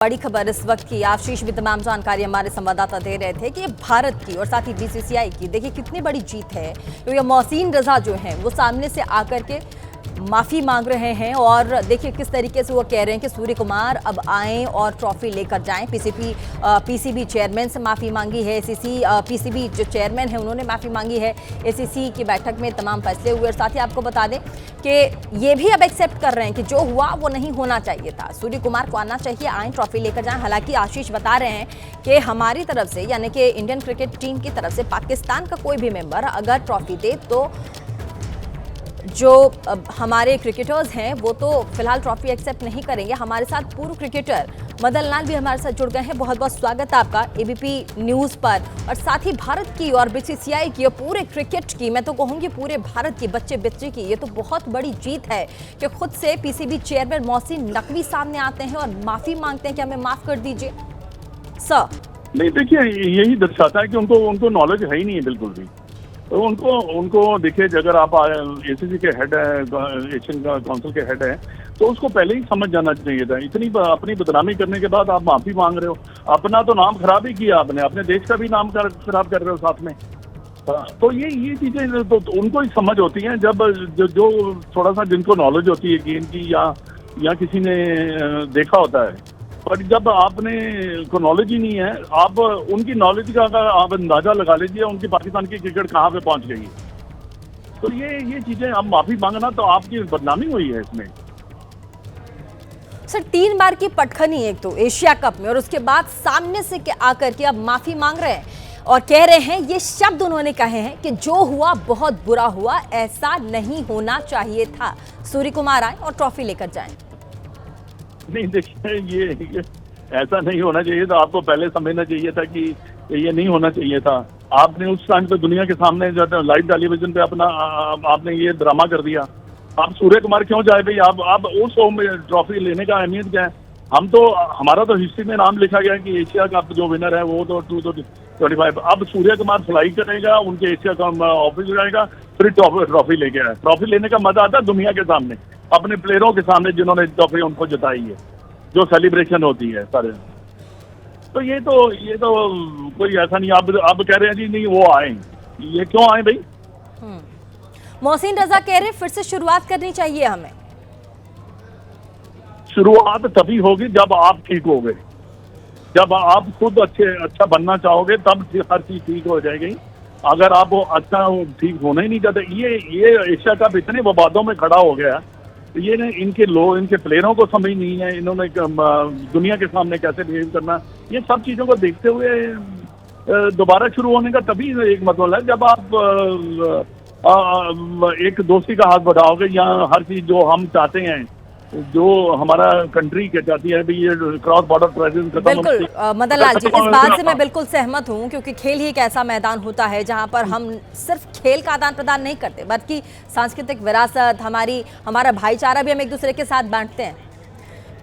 बड़ी खबर इस वक्त की आशीष भी तमाम जानकारी हमारे संवाददाता दे रहे थे कि भारत की और साथ ही बीसीसीआई की देखिए कितनी बड़ी जीत है, क्योंकि मोहसिन रजा जो हैं वो सामने से आकर के माफ़ी मांग रहे हैं और देखिए किस तरीके से वो कह रहे हैं कि सूर्य कुमार अब आएं और ट्रॉफी लेकर जाएं। पीसीबी चेयरमैन से माफ़ी मांगी है, पीसीबी जो चेयरमैन है उन्होंने माफ़ी मांगी है। एसीसी की बैठक में तमाम फैसले हुए और साथ ही आपको बता दें कि ये भी अब एक्सेप्ट कर रहे हैं कि जो हुआ वो नहीं होना चाहिए था, सूर्य कुमार को आना चाहिए, आएँ ट्रॉफी लेकर जाएँ। हालांकि आशीष बता रहे हैं कि हमारी तरफ से यानी कि इंडियन क्रिकेट टीम की तरफ से पाकिस्तान का कोई भी मेंबर अगर ट्रॉफी दे तो जो हमारे क्रिकेटर्स हैं वो तो फिलहाल ट्रॉफी एक्सेप्ट नहीं करेंगे। हमारे साथ पूर्व क्रिकेटर मदन लाल भी हमारे साथ जुड़ गए हैं। बहुत बहुत स्वागत है आपका एबीपी न्यूज़ पर। और साथ ही भारत की और बीसीसीआई की और पूरे क्रिकेट की, मैं तो कहूँगी पूरे भारत की बच्चे बच्चे की ये तो बहुत बड़ी जीत है कि खुद से पीसीबी चेयरमैन मोहसिन नकवी सामने आते हैं और माफ़ी मांगते हैं कि हमें माफ़ कर दीजिए। सर नहीं, देखिए यही दर्शाता है कि उनको नॉलेज है ही नहीं है बिल्कुल भी। तो उनको देखिए, अगर आप एसीसी के हेड है, एशियन काउंसिल के हेड है, तो उसको पहले ही समझ जाना चाहिए था। इतनी अपनी बदनामी करने के बाद आप माफी मांग रहे हो, अपना तो नाम खराब ही किया आपने, अपने देश का भी नाम खराब कर रहे हो साथ में। तो ये चीजें तो उनको ही समझ होती हैं जब जो थोड़ा सा जिनको नॉलेज होती है गेम की या किसी ने देखा होता है। पर जब आपने को नॉलेज ही नहीं है, आप उनकी नॉलेज का आप अंदाजा लगा लीजिए उनकी पाकिस्तान की क्रिकेट कहाँ पे पहुंच गई। तो ये चीजें आप माफी मांगना तो आपकी बदनामी हुई है इसमें। सर 3 बार की पटखनी एक तो एशिया कप में और उसके बाद सामने से के आकर के अब माफी मांग रहे हैं और कह रहे हैं, ये शब्द उन्होंने कहे हैं कि जो हुआ बहुत बुरा हुआ, ऐसा नहीं होना चाहिए था, सूर्य कुमार आए और ट्रॉफी लेकर जाएं। नहीं, देखिए ये ऐसा नहीं होना चाहिए था। आपको पहले समझना चाहिए था कि ये नहीं होना चाहिए था। आपने उस टाइम पे दुनिया के सामने लाइव टेलीविजन पे आपने ये ड्रामा कर दिया। आप सूर्य कुमार क्यों जाए भाई? आप उस ट्रॉफी लेने का अहमियत क्या है? हमारा तो हिस्ट्री में नाम लिखा गया कि एशिया कप जो विनर है वो तो 2025। अब सूर्य कुमार फ्लाई करेगा, उनके एशिया का ऑफिस जाएगा, फिर ट्रॉफी लेके आए। ट्रॉफी लेने का मजा आता है दुनिया के सामने, अपने प्लेयरों के सामने जिन्होंने ट्रॉफी उनको जिताई है, जो सेलिब्रेशन होती है सारे। तो ये तो कोई ऐसा नहीं। अब कह रहे हैं जी नहीं वो आए, ये क्यों आए भाई? मोहसिन रजा कह रहे फिर से शुरुआत करनी चाहिए हमें। शुरुआत तभी होगी जब आप ठीक हो गए, जब आप खुद अच्छा बनना चाहोगे तब हर चीज ठीक हो जाएगी। अगर आप अच्छा ठीक होना ही नहीं चाहते, ये एशिया कप इतने विवादों में खड़ा हो गया, ये इनके प्लेयरों को समझ नहीं है, इन्होंने दुनिया के सामने कैसे बिहेव करना, ये सब चीजों को देखते हुए दोबारा शुरू होने का तभी एक मतलब है जब आप एक दोस्ती का हाथ बढ़ाओगे या हर चीज जो हम चाहते हैं, जो हमारा कंट्री के चाहती है, ये क्रॉस बॉर्डर प्रेजेंस खत्म। बिल्कुल मदन लाल जी, इस बात से मैं बिल्कुल सहमत हूं, क्योंकि खेल ही एक ऐसा मैदान होता है जहां पर हम सिर्फ खेल का आदान प्रदान नहीं करते, बल्कि सांस्कृतिक विरासत, हमारा भाईचारा भी हम एक दूसरे के साथ बांटते हैं।